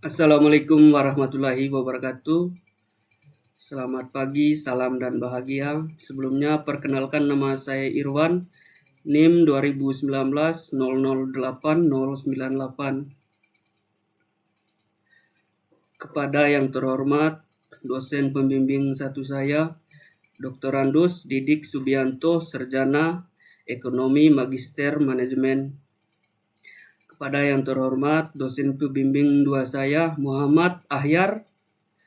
Assalamualaikum warahmatullahi wabarakatuh. Selamat pagi, salam dan bahagia. Sebelumnya perkenalkan nama saya Irwan, NIM 2019-008098. Kepada yang terhormat dosen pembimbing satu saya, Dr. Andus Didik Subianto, Sarjana Ekonomi Magister Manajemen. Kepada yang terhormat dosen pembimbing dua saya, Muhammad Ahyar,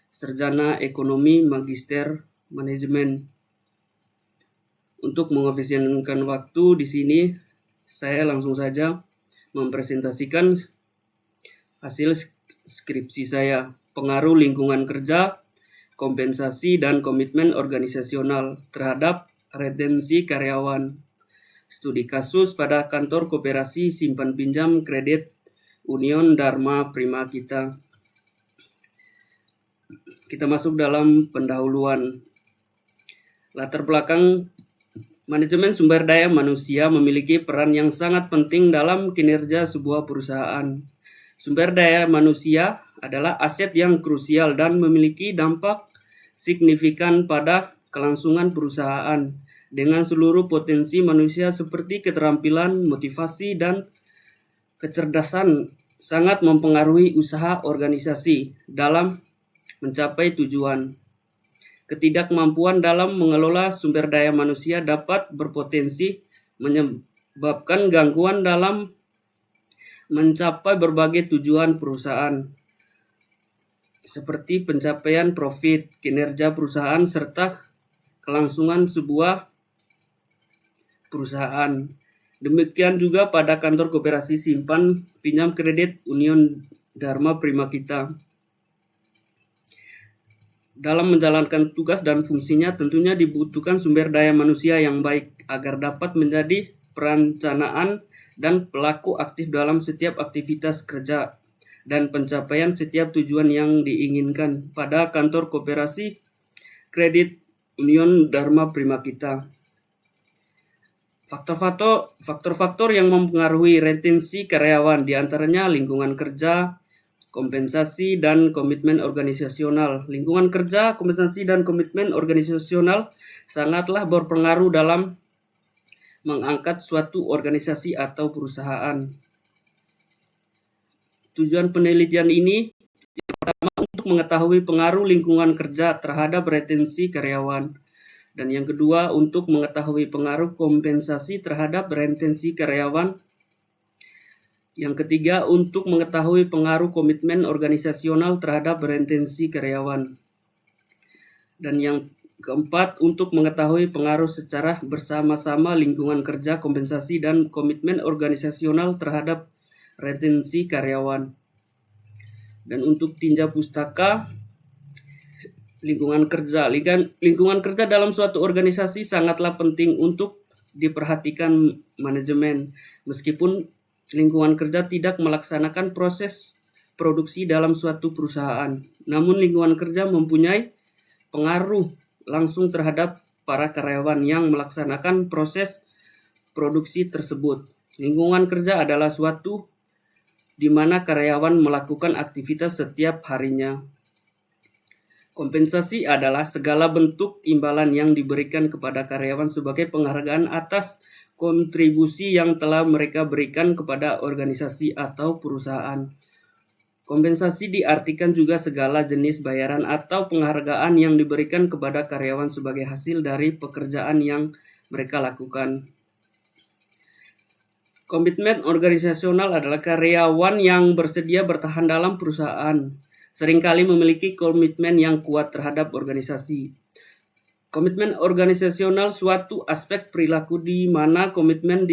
Sarjana Ekonomi Magister Manajemen. Untuk mengefisienkan waktu di sini, saya langsung saja mempresentasikan hasil skripsi saya, pengaruh lingkungan kerja, kompensasi dan komitmen organisasional terhadap retensi karyawan. Studi kasus pada kantor koperasi simpan pinjam kredit Union Dharma Prima Kita. Kita masuk dalam pendahuluan. Latar belakang manajemen sumber daya manusia memiliki peran yang sangat penting dalam kinerja sebuah perusahaan. Sumber daya manusia adalah aset yang krusial dan memiliki dampak signifikan pada kelangsungan perusahaan dengan seluruh potensi manusia seperti keterampilan, motivasi, dan kecerdasan sangat mempengaruhi usaha organisasi dalam mencapai tujuan. Ketidakmampuan dalam mengelola sumber daya manusia dapat berpotensi menyebabkan gangguan dalam mencapai berbagai tujuan perusahaan, seperti pencapaian profit, kinerja perusahaan, serta kelangsungan sebuah perusahaan. Demikian juga pada kantor koperasi simpan pinjam kredit Union Dharma Prima Kita. Dalam menjalankan tugas dan fungsinya tentunya dibutuhkan sumber daya manusia yang baik agar dapat menjadi perencanaan dan pelaku aktif dalam setiap aktivitas kerja dan pencapaian setiap tujuan yang diinginkan pada kantor koperasi kredit Union Dharma Prima Kita. Faktor-faktor yang mempengaruhi retensi karyawan diantaranya lingkungan kerja, kompensasi, dan komitmen organisasional. Lingkungan kerja, kompensasi, dan komitmen organisasional sangatlah berpengaruh dalam mengangkat suatu organisasi atau perusahaan. Tujuan penelitian ini yang pertama untuk mengetahui pengaruh lingkungan kerja terhadap retensi karyawan. Dan yang kedua untuk mengetahui pengaruh kompensasi terhadap retensi karyawan. Yang ketiga, untuk mengetahui pengaruh komitmen organisasional terhadap retensi karyawan. Dan yang keempat, untuk mengetahui pengaruh secara bersama-sama lingkungan kerja, kompensasi, dan komitmen organisasional terhadap retensi karyawan. Dan untuk tinja pustaka, lingkungan kerja dalam suatu organisasi sangatlah penting untuk diperhatikan manajemen. Meskipun lingkungan kerja tidak melaksanakan proses produksi dalam suatu perusahaan, namun lingkungan kerja mempunyai pengaruh langsung terhadap para karyawan yang melaksanakan proses produksi tersebut. Lingkungan kerja adalah suatu di mana karyawan melakukan aktivitas setiap harinya. Kompensasi adalah segala bentuk imbalan yang diberikan kepada karyawan sebagai penghargaan atas kontribusi yang telah mereka berikan kepada organisasi atau perusahaan. Kompensasi diartikan juga segala jenis bayaran atau penghargaan yang diberikan kepada karyawan sebagai hasil dari pekerjaan yang mereka lakukan. Komitmen organisasional adalah karyawan yang bersedia bertahan dalam perusahaan, seringkali memiliki komitmen yang kuat terhadap organisasi. Komitmen organisasional suatu aspek perilaku di mana komitmen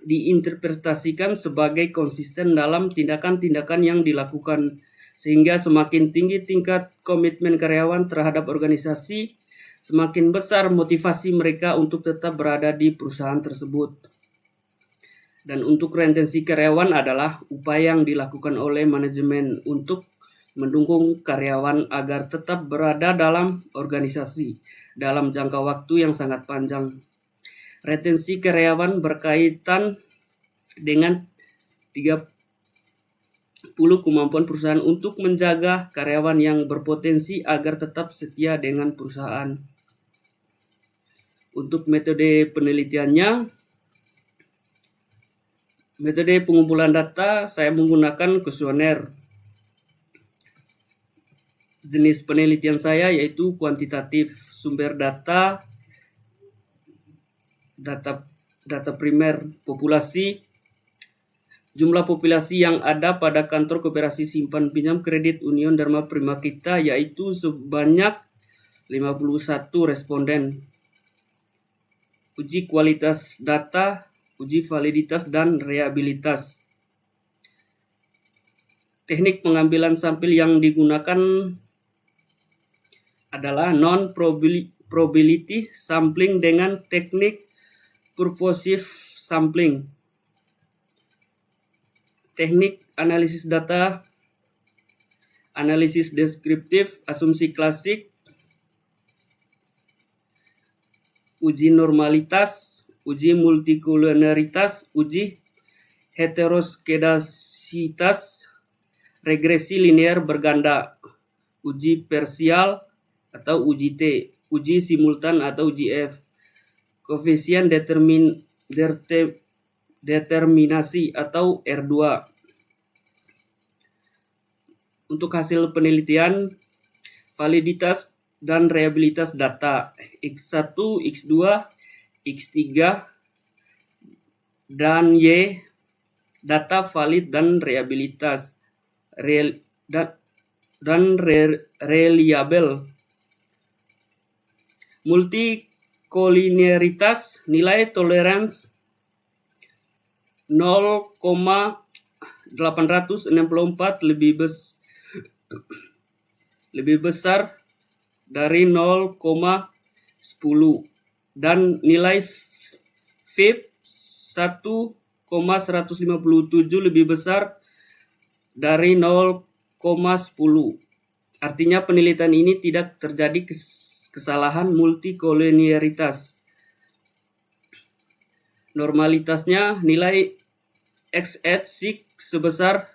diinterpretasikan sebagai konsisten dalam tindakan-tindakan yang dilakukan, sehingga semakin tinggi tingkat komitmen karyawan terhadap organisasi, semakin besar motivasi mereka untuk tetap berada di perusahaan tersebut. Dan untuk retensi karyawan adalah upaya yang dilakukan oleh manajemen untuk mendukung karyawan agar tetap berada dalam organisasi dalam jangka waktu yang sangat panjang. Retensi karyawan berkaitan dengan kemampuan perusahaan untuk menjaga karyawan yang berpotensi agar tetap setia dengan perusahaan. Untuk metode penelitiannya, metode pengumpulan data saya menggunakan kuesioner. Jenis penelitian saya yaitu kuantitatif, sumber data primer, populasi, jumlah populasi yang ada pada kantor koperasi simpan pinjam kredit Union Dharma Prima kita yaitu sebanyak 51 responden. Uji kualitas data, uji validitas dan reliabilitas. Teknik pengambilan sampel yang digunakan adalah non-probability sampling dengan teknik purposive sampling. Teknik analisis data, analisis deskriptif, asumsi klasik, uji normalitas, uji multikolonialitas, uji heteroskedasitas, regresi linear berganda, uji parsial atau uji T, uji simultan atau uji F, koefisien determinasi atau R2. Untuk hasil penelitian, validitas dan reliabilitas data X1, X2, X3, dan Y, data valid dan reliabilitas reliable. Multikoliniaritas, nilai toleransi 0,864 lebih besar dari 0,10 dan nilai FIP 1,157 lebih besar dari 0,10. Artinya penelitian ini tidak terjadi kesalahan multikolonialitas. Normalitasnya nilai X86 sebesar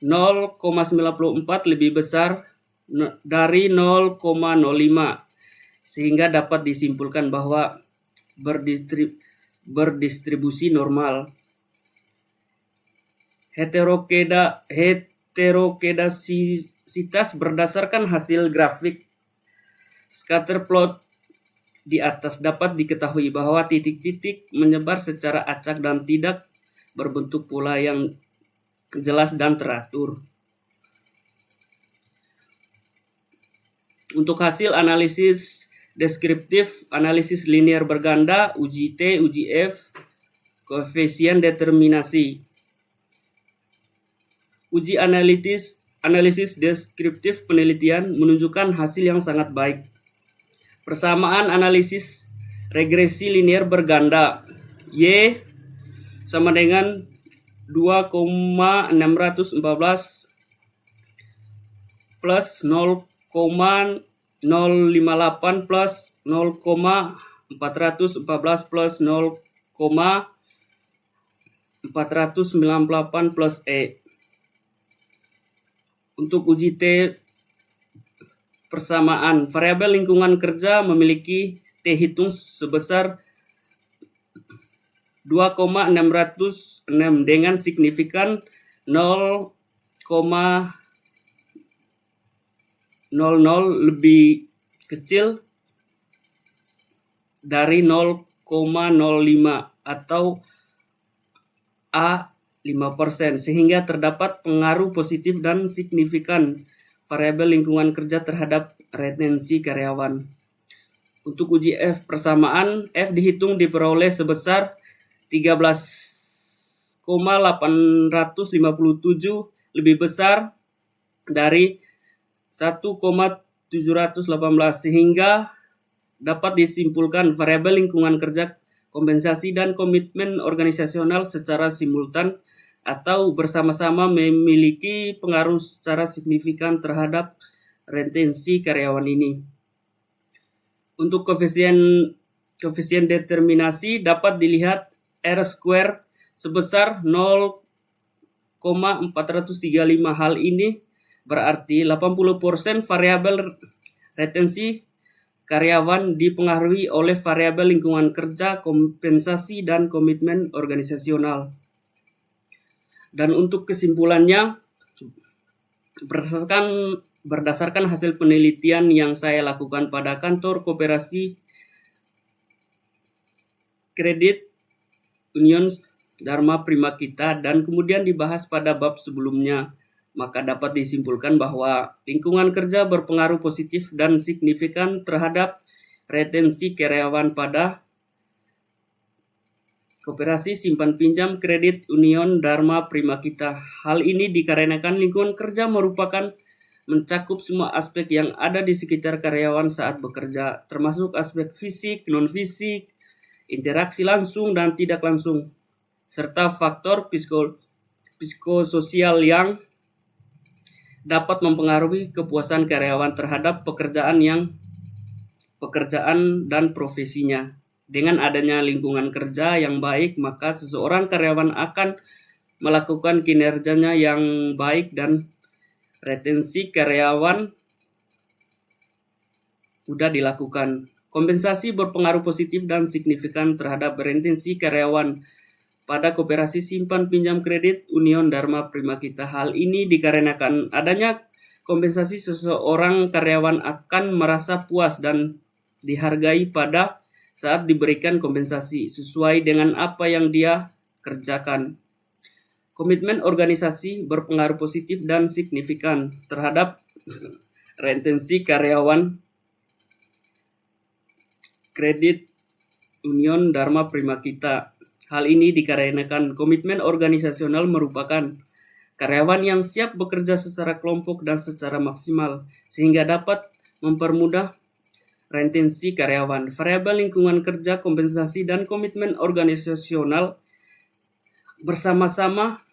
0,94 lebih besar dari 0,05 sehingga dapat disimpulkan bahwa berdistribusi normal. Heterokedasitas berdasarkan hasil grafik scatter plot di atas dapat diketahui bahwa titik-titik menyebar secara acak dan tidak berbentuk pola yang jelas dan teratur. Untuk hasil analisis deskriptif, analisis linear berganda, uji T, uji F, koefisien determinasi. Uji analisis deskriptif penelitian menunjukkan hasil yang sangat baik. Persamaan analisis regresi linear berganda Y sama dengan 2,614 plus 0,058 plus 0,414 plus 0,498 plus E. Untuk uji T, persamaan variabel lingkungan kerja memiliki T hitung sebesar 2,606 dengan signifikan 0,00 lebih kecil dari 0,05 atau A 5%, sehingga terdapat pengaruh positif dan signifikan variabel lingkungan kerja terhadap retensi karyawan. Untuk uji F persamaan, F dihitung diperoleh sebesar 13,857 lebih besar dari 1,718 sehingga dapat disimpulkan variabel lingkungan kerja, kompensasi dan komitmen organisasional secara simultan atau bersama-sama memiliki pengaruh secara signifikan terhadap retensi karyawan ini. Untuk koefisien determinasi dapat dilihat R square sebesar 0,0 435. Hal ini berarti 80% variabel retensi karyawan dipengaruhi oleh variabel lingkungan kerja, kompensasi, dan komitmen organisasional. Dan untuk kesimpulannya, berdasarkan hasil penelitian yang saya lakukan pada kantor koperasi kredit Union Dharma Prima Kita dan kemudian dibahas pada bab sebelumnya, maka dapat disimpulkan bahwa lingkungan kerja berpengaruh positif dan signifikan terhadap retensi karyawan pada Koperasi Simpan Pinjam Kredit Union Dharma Prima Kita. Hal ini dikarenakan lingkungan kerja merupakan mencakup semua aspek yang ada di sekitar karyawan saat bekerja, termasuk aspek fisik, non-fisik, interaksi langsung dan tidak langsung, serta faktor psikososial yang dapat mempengaruhi kepuasan karyawan terhadap pekerjaan dan profesinya. Dengan adanya lingkungan kerja yang baik, maka seseorang karyawan akan melakukan kinerjanya yang baik dan retensi karyawan mudah dilakukan. Kompensasi berpengaruh positif dan signifikan terhadap retensi karyawan pada Koperasi Simpan Pinjam Kredit Union Dharma Prima Kita. Hal ini dikarenakan adanya kompensasi, seseorang karyawan akan merasa puas dan dihargai pada saat diberikan kompensasi sesuai dengan apa yang dia kerjakan. Komitmen organisasi berpengaruh positif dan signifikan terhadap retensi karyawan kredit Union Dharma Prima Kita. Hal ini dikarenakan komitmen organisasional merupakan karyawan yang siap bekerja secara kelompok dan secara maksimal, sehingga dapat mempermudah retensi karyawan. Variabel lingkungan kerja, kompensasi, dan komitmen organisasional bersama-sama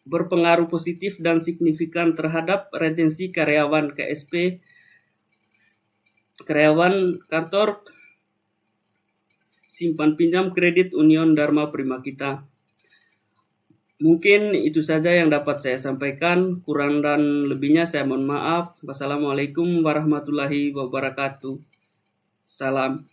berpengaruh positif dan signifikan terhadap retensi karyawan KSP, karyawan kantor Simpan Pinjam Kredit Union Dharma Prima Kita. Mungkin itu saja yang dapat saya sampaikan. Kurang dan lebihnya saya mohon maaf. Wassalamualaikum warahmatullahi wabarakatuh. Salam.